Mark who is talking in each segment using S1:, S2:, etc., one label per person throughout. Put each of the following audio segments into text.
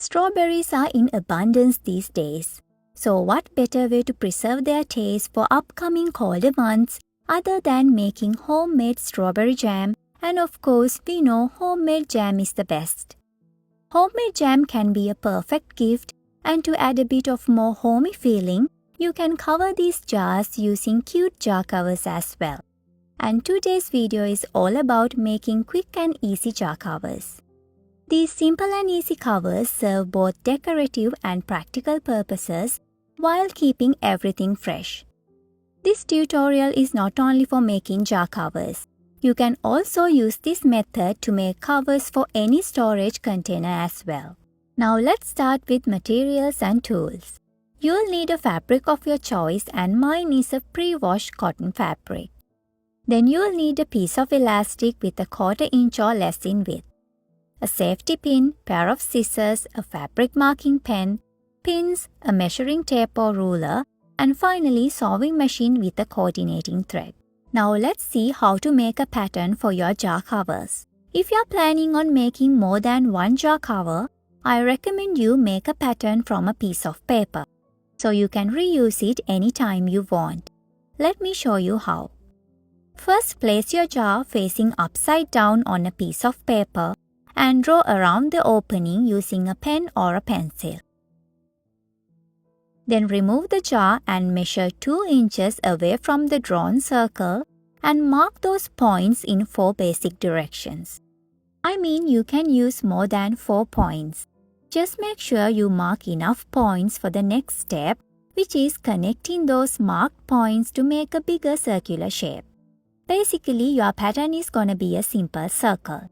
S1: Strawberries are in abundance these days. So what better way to preserve their taste for upcoming colder months other than making homemade strawberry jam? And of course, we know homemade jam is the best. Homemade jam can be a perfect gift, and to add a bit of more homey feeling, you can cover these jars using cute jar covers as well. And today's video is all about making quick and easy jar covers. These simple and easy covers serve both decorative and practical purposes while keeping everything fresh. This tutorial is not only for making jar covers. You can also use this method to make covers for any storage container as well. Now let's start with materials and tools. You'll need a fabric of your choice, and mine is a pre-washed cotton fabric. Then you'll need a piece of elastic with a 1/4 inch or less in width, a safety pin, pair of scissors, a fabric marking pen, pins, a measuring tape or ruler, and finally sewing machine with a coordinating thread. Now let's see how to make a pattern for your jar covers. If you're planning on making more than one jar cover, I recommend you make a pattern from a piece of paper, so you can reuse it anytime you want. Let me show you how. First, place your jar facing upside down on a piece of paper and draw around the opening using a pen or a pencil. Then remove the jar and measure 2 inches away from the drawn circle and mark those points in 4 basic directions. I mean, you can use more than 4 points. Just make sure you mark enough points for the next step, which is connecting those marked points to make a bigger circular shape. Basically, your pattern is gonna be a simple circle.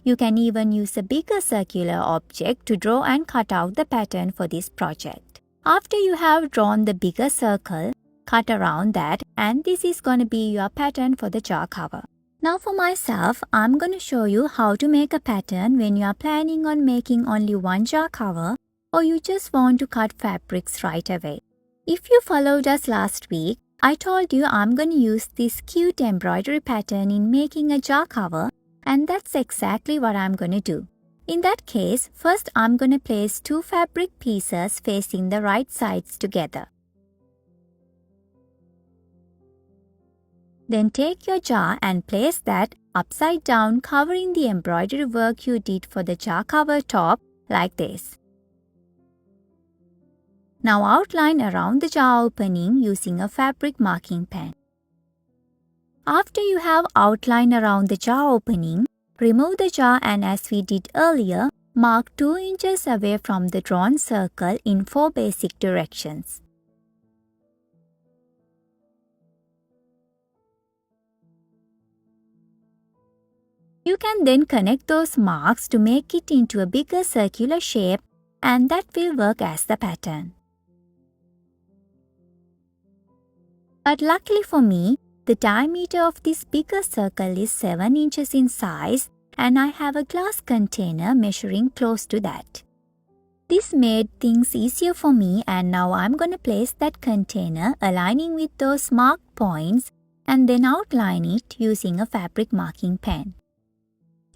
S1: You can even use a bigger circular object to draw and cut out the pattern for this project. After you have drawn the bigger circle, cut around that, and this is gonna be your pattern for the jar cover. Now for myself, I'm going to show you how to make a pattern when you are planning on making only one jar cover or you just want to cut fabrics right away. If you followed us last week, I told you I'm going to use this cute embroidery pattern in making a jar cover, and that's exactly what I'm going to do. In that case, first I'm going to place 2 fabric pieces facing the right sides together. Then take your jar and place that upside down, covering the embroidery work you did for the jar cover top like this. Now outline around the jar opening using a fabric marking pen. After you have outlined around the jar opening, remove the jar and, as we did earlier, mark 2 inches away from the drawn circle in 4 basic directions. You can then connect those marks to make it into a bigger circular shape, and that will work as the pattern. But luckily for me, the diameter of this bigger circle is 7 inches in size, and I have a glass container measuring close to that. This made things easier for me, and now I'm going to place that container aligning with those marked points and then outline it using a fabric marking pen.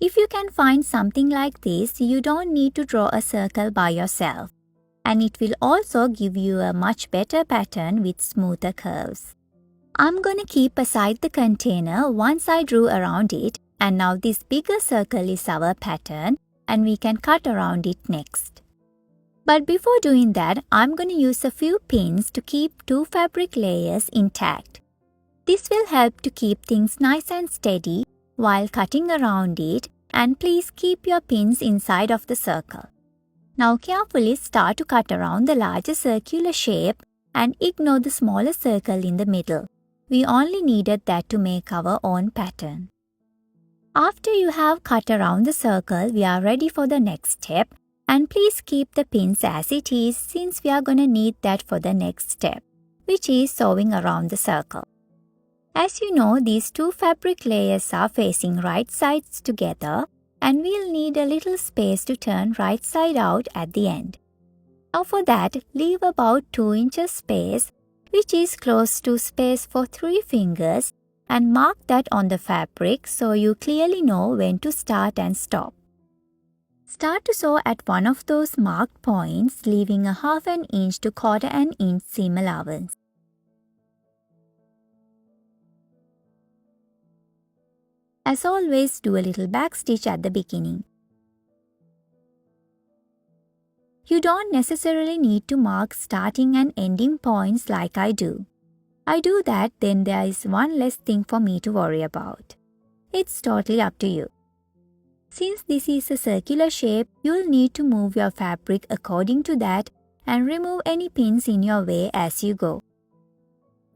S1: If you can find something like this, you don't need to draw a circle by yourself, and it will also give you a much better pattern with smoother curves. I'm going to keep aside the container once I drew around it, and now this bigger circle is our pattern, and we can cut around it next. But before doing that, I'm going to use a few pins to keep 2 fabric layers intact. This will help to keep things nice and steady while cutting around it, and please keep your pins inside of the circle. Now carefully start to cut around the larger circular shape and ignore the smaller circle in the middle. We only needed that to make our own pattern. After you have cut around the circle, we are ready for the next step, and please keep the pins as it is since we are going to need that for the next step, which is sewing around the circle. As you know, these 2 fabric layers are facing right sides together, and we'll need a little space to turn right side out at the end. Now for that, leave about 2 inches space, which is close to space for 3 fingers, and mark that on the fabric so you clearly know when to start and stop. Start to sew at one of those marked points, leaving a 1/2 inch to 1/4 inch seam allowance. As always, do a little backstitch at the beginning. You don't necessarily need to mark starting and ending points like I do. I do that, then there is one less thing for me to worry about. It's totally up to you. Since this is a circular shape, you'll need to move your fabric according to that and remove any pins in your way as you go.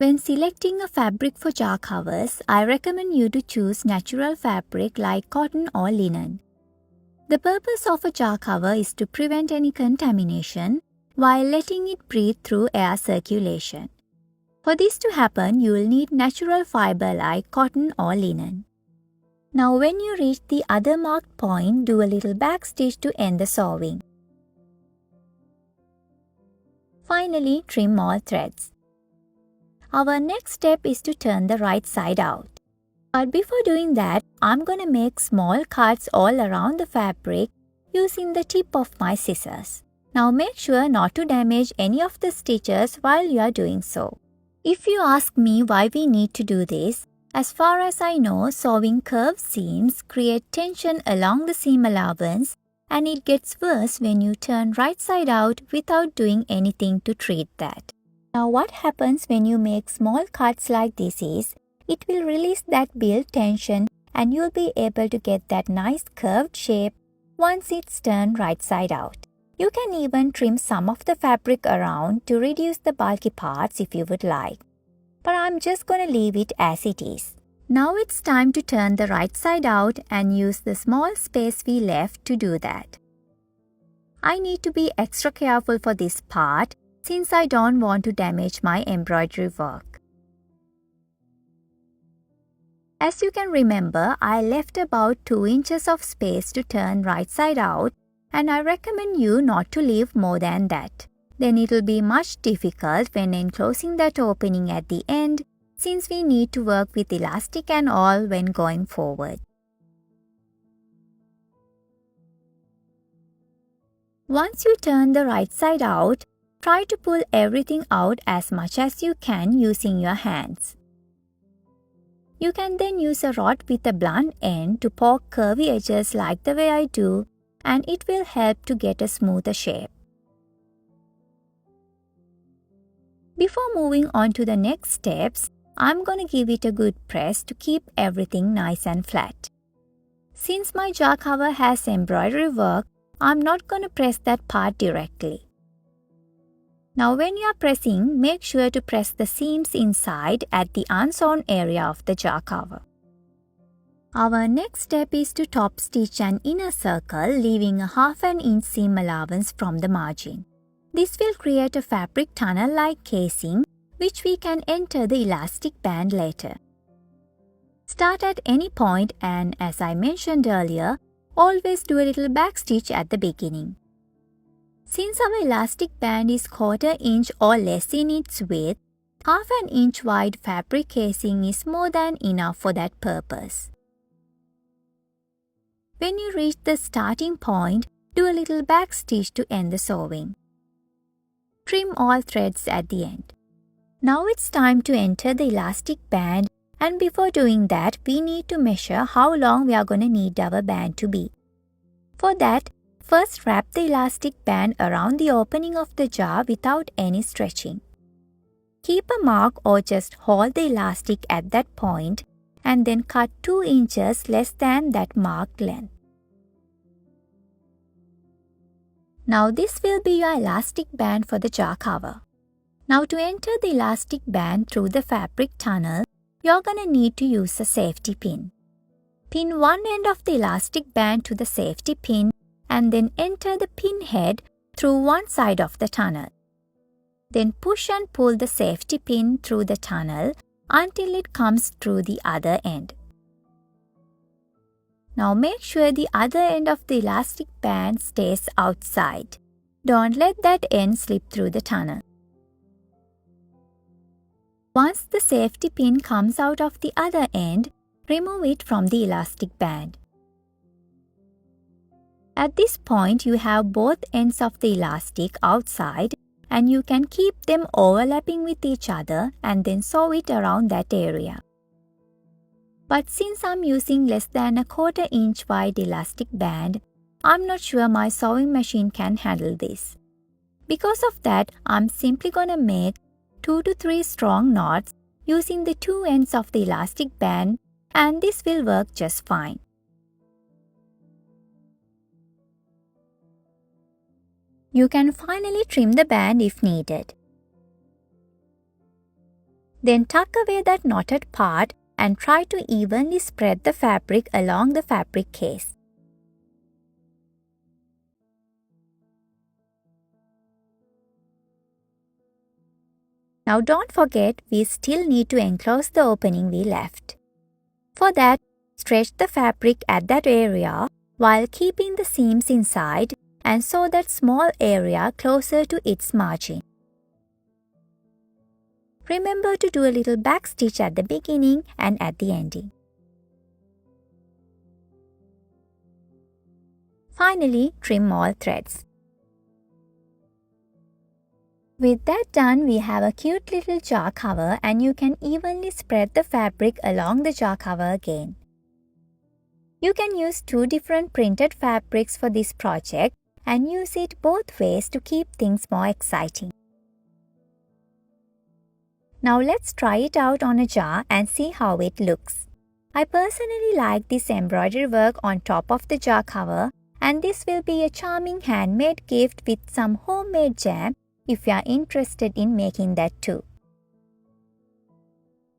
S1: When selecting a fabric for jar covers, I recommend you to choose natural fabric like cotton or linen. The purpose of a jar cover is to prevent any contamination while letting it breathe through air circulation. For this to happen, you will need natural fiber like cotton or linen. Now when you reach the other marked point, do a little backstitch to end the sewing. Finally, trim all threads. Our next step is to turn the right side out. But before doing that, I'm going to make small cuts all around the fabric using the tip of my scissors. Now make sure not to damage any of the stitches while you are doing so. If you ask me why we need to do this, as far as I know, sewing curved seams create tension along the seam allowance, and it gets worse when you turn right side out without doing anything to treat that. Now what happens when you make small cuts like this is, it will release that built tension and you'll be able to get that nice curved shape once it's turned right side out. You can even trim some of the fabric around to reduce the bulky parts if you would like. But I'm just going to leave it as it is. Now it's time to turn the right side out and use the small space we left to do that. I need to be extra careful for this part since I don't want to damage my embroidery work. As you can remember, I left about 2 inches of space to turn right side out, and I recommend you not to leave more than that. Then it'll be much difficult when enclosing that opening at the end, since we need to work with elastic and all when going forward. Once you turn the right side out, try to pull everything out as much as you can using your hands. You can then use a rod with a blunt end to poke curvy edges like the way I do, and it will help to get a smoother shape. Before moving on to the next steps, I'm going to give it a good press to keep everything nice and flat. Since my jar cover has embroidery work, I'm not going to press that part directly. Now when you are pressing, make sure to press the seams inside at the unsewn area of the jar cover. Our next step is to top stitch an inner circle, leaving a 1/2 inch seam allowance from the margin. This will create a fabric tunnel-like casing, which we can enter the elastic band later. Start at any point and, as I mentioned earlier, always do a little backstitch at the beginning. Since our elastic band is 1/4 inch or less in its width, 1/2 inch wide fabric casing is more than enough for that purpose. When you reach the starting point, do a little backstitch to end the sewing. Trim all threads at the end. Now it's time to enter the elastic band, and before doing that, we need to measure how long we are going to need our band to be. For that, first wrap the elastic band around the opening of the jar without any stretching. Keep a mark or just hold the elastic at that point and then cut 2 inches less than that marked length. Now this will be your elastic band for the jar cover. Now to enter the elastic band through the fabric tunnel, you're going to need to use a safety pin. Pin one end of the elastic band to the safety pin and then enter the pin head through one side of the tunnel. Then push and pull the safety pin through the tunnel until it comes through the other end. Now make sure the other end of the elastic band stays outside. Don't let that end slip through the tunnel. Once the safety pin comes out of the other end, remove it from the elastic band. At this point, you have both ends of the elastic outside and you can keep them overlapping with each other and then sew it around that area. But since I'm using less than a 1/4 inch wide elastic band, I'm not sure my sewing machine can handle this. Because of that, I'm simply gonna make 2 to 3 strong knots using the two ends of the elastic band, and this will work just fine. You can finally trim the band if needed. Then tuck away that knotted part and try to evenly spread the fabric along the fabric case. Now don't forget, we still need to enclose the opening we left. For that, stretch the fabric at that area while keeping the seams inside and sew that small area closer to its margin. Remember to do a little back stitch at the beginning and at the ending. Finally, trim all threads. With that done, we have a cute little jar cover and you can evenly spread the fabric along the jar cover again. You can use 2 different printed fabrics for this project and use it both ways to keep things more exciting. Now let's try it out on a jar and see how it looks. I personally like this embroidery work on top of the jar cover, and this will be a charming handmade gift with some homemade jam if you are interested in making that too.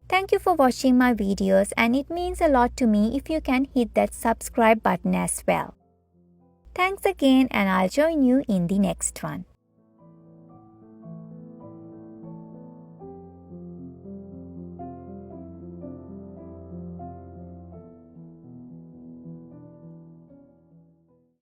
S1: Thank you for watching my videos, and it means a lot to me if you can hit that subscribe button as well. Thanks again, and I'll join you in the next one.